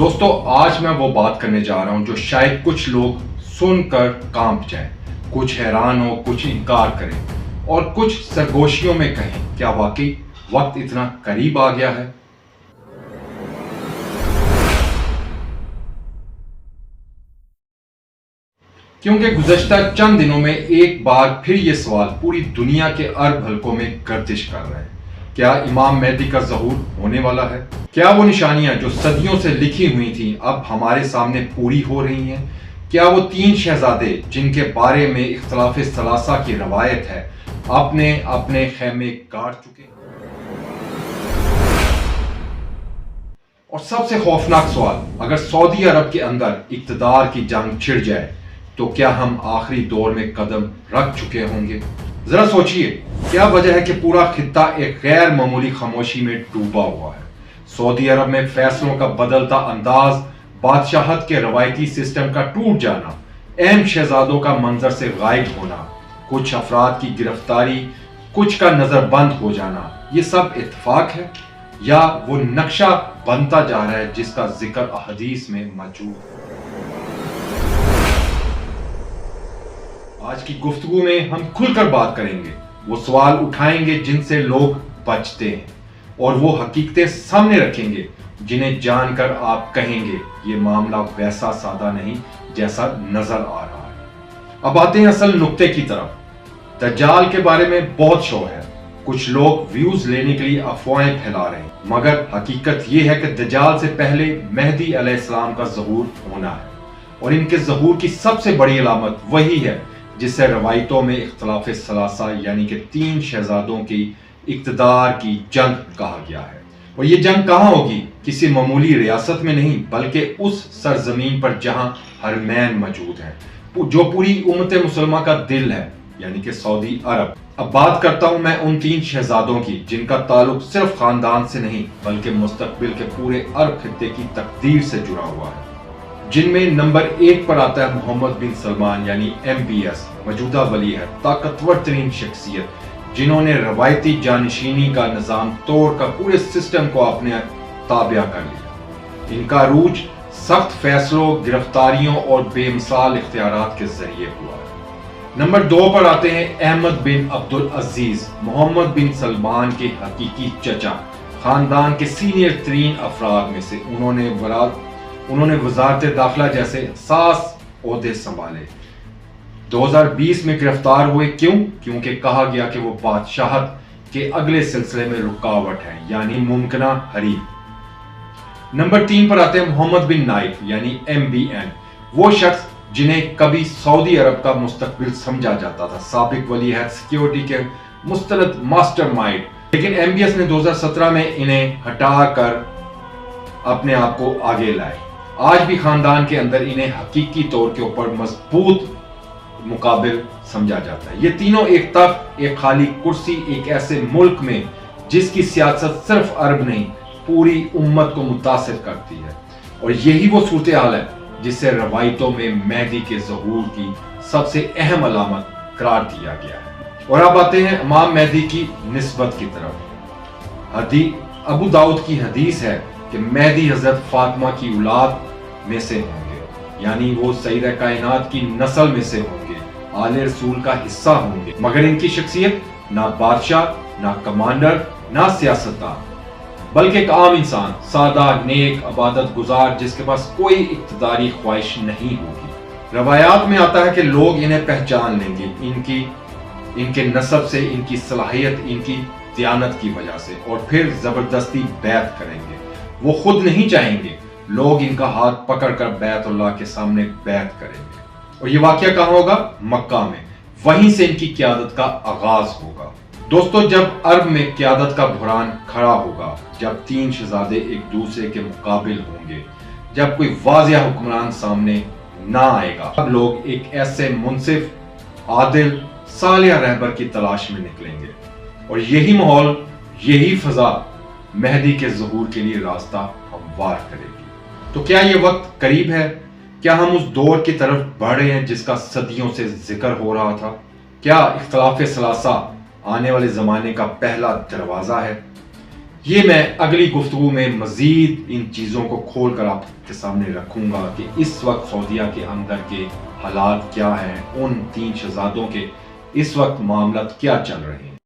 دوستو آج میں وہ بات کرنے جا رہا ہوں جو شاید کچھ لوگ سن کر کانپ جائیں، کچھ حیران ہو، کچھ انکار کریں اور کچھ سرگوشیوں میں کہیں کیا واقعی وقت اتنا قریب آ گیا ہے؟ کیونکہ گزشتہ چند دنوں میں ایک بار پھر یہ سوال پوری دنیا کے ارب حلقوں میں گردش کر رہے ہیں۔ کیا امام مہدی کا ظہور ہونے والا ہے؟ کیا وہ نشانیاں جو صدیوں سے لکھی ہوئی تھیں اب ہمارے سامنے پوری ہو رہی ہیں؟ کیا وہ تین شہزادے جن کے بارے میں اختلاف ثلاثہ کی روایت ہے اپنے اپنے خیمے گاڑ چکے ہیں؟ اور سب سے خوفناک سوال، اگر سعودی عرب کے اندر اقتدار کی جنگ چھڑ جائے تو کیا ہم آخری دور میں قدم رکھ چکے ہوں گے؟ ذرا سوچئے، کیا وجہ ہے کہ پورا خطہ ایک غیر معمولی خاموشی میں ڈوبا ہوا ہے؟ سعودی عرب میں فیصلوں کا بدلتا انداز، بادشاہت کے روایتی سسٹم کا ٹوٹ جانا، اہم شہزادوں کا منظر سے غائب ہونا، کچھ افراد کی گرفتاری، کچھ کا نظر بند ہو جانا، یہ سب اتفاق ہے یا وہ نقشہ بنتا جا رہا ہے جس کا ذکر احادیث میں موجود ہے؟ آج کی گفتگو میں ہم کھل کر بات کریں گے، وہ سوال اٹھائیں گے جن سے لوگ بچتے ہیں، اور وہ حقیقتیں سامنے رکھیں گے جنہیں جان کر آپ کہیں گے یہ معاملہ ویسا سادہ نہیں جیسا نظر آ رہا ہے۔ اب آتے ہیں اصل نقطے کی طرف۔ دجال کے بارے میں بہت شور ہے، کچھ لوگ ویوز لینے کے لیے افواہیں پھیلا رہے ہیں، مگر حقیقت یہ ہے کہ دجال سے پہلے مہدی علیہ السلام کا ظہور ہونا ہے، اور ان کے ظہور کی سب سے بڑی علامت وہی ہے جسے روایتوں میں اختلاف ثلاثہ یعنی کہ تین شہزادوں کی اقتدار کی جنگ کہا گیا ہے۔ اور یہ جنگ کہاں ہوگی؟ کسی معمولی ریاست میں نہیں، بلکہ اس سرزمین پر جہاں حرمین موجود ہیں، جو پوری امت مسلمہ کا دل ہے، یعنی کہ سعودی عرب۔ اب بات کرتا ہوں میں ان تین شہزادوں کی جن کا تعلق صرف خاندان سے نہیں بلکہ مستقبل کے پورے عرب خطے کی تقدیر سے جڑا ہوا ہے، جن میں نمبر 1 پر آتا ہے محمد بن سلمان یعنی MBS، موجودہ ولی ہے، طاقتور ترین شخصیت جنہوں نے روایتی جانشینی کا نظام توڑ کر پورے سسٹم کو اپنے تابع کر لیا۔ ان کا عروج سخت فیصلوں، گرفتاریوں اور بے مثال اختیارات کے ذریعے ہوا ہے۔ نمبر 2 پر آتے ہیں احمد بن عبد العزیز، محمد بن سلمان کے حقیقی چچا، خاندان کے سینئر ترین افراد میں سے۔ انہوں نے وزارت داخلہ جیسے حساس عہدے سنبھالے۔ 2020 میں گرفتار ہوئے، کیوں؟ کیونکہ کہا گیا کہ وہ بادشاہت کے اگلے سلسلے میں رکاوٹ ہے، یعنی ممکنہ حریف۔ نمبر 3 پر آتے ہیں محمد بن نائف یعنی MBN، وہ شخص جنہیں کبھی سعودی عرب کا مستقبل سمجھا جاتا تھا، سابق ولی عہد، سیکیورٹی کے مستند ماسٹر مائنڈ، لیکن MBS نے 2017 میں انہیں ہٹا کر اپنے آپ کو آگے لائے۔ آج بھی خاندان کے اندر انہیں حقیقی طور کے اوپر مضبوط مقابل سمجھا جاتا ہے۔ یہ تینوں ایک تخت، ایک خالی کرسی، ایک ایسے ملک میں جس کی سیاست صرف عرب نہیں پوری امت کو متاثر کرتی ہے، اور یہی وہ صورتحال ہے جسے روایتوں میں مہدی کے ظہور کی سب سے اہم علامت قرار دیا گیا ہے۔ اور اب آتے ہیں امام مہدی کی نسبت کی طرف۔ ابو داؤد کی حدیث ہے کہ مہدی حضرت فاطمہ کی اولاد میں سے ہوں گے، یعنی وہ سیدہ کائنات کی نسل میں سے ہوں گے، آل رسول کا حصہ ہوں گے، مگر ان کی شخصیت نہ بادشاہ، نہ کمانڈر، نہ سیاستدان، بلکہ ایک عام انسان، سادہ، نیک، عبادت گزار، جس کے پاس کوئی اقتداری خواہش نہیں ہوگی۔ روایات میں آتا ہے کہ لوگ انہیں پہچان لیں گے ان کے نسب سے، ان کی صلاحیت، ان کی دیانت کی وجہ سے، اور پھر زبردستی بیعت کریں گے۔ وہ خود نہیں چاہیں گے، لوگ ان کا ہاتھ پکڑ کر بیت اللہ کے سامنے بیعت کریں گے۔ اور یہ واقعہ کہاں ہوگا؟ مکہ میں، وہیں سے ان کی قیادت کا آغاز ہوگا۔ دوستو، جب عرب میں قیادت کا بحران کھڑا ہوگا، جب تین شہزادے ایک دوسرے کے مقابل ہوں گے، جب کوئی واضح حکمران سامنے نہ آئے گا، اب لوگ ایک ایسے منصف، عادل، صالح رہبر کی تلاش میں نکلیں گے، اور یہی ماحول، یہی فضا مہدی کے ظہور کے لیے راستہ ہموار کرے گی۔ تو کیا یہ وقت قریب ہے؟ کیا ہم اس دور کی طرف بڑھ رہے ہیں جس کا صدیوں سے ذکر ہو رہا تھا؟ کیا اختلاف ثلاثہ آنے والے زمانے کا پہلا دروازہ ہے؟ یہ میں اگلی گفتگو میں مزید ان چیزوں کو کھول کر آپ کے سامنے رکھوں گا کہ اس وقت سعودیہ کے اندر کے حالات کیا ہیں، ان 3 شہزادوں کے اس وقت معاملات کیا چل رہے ہیں۔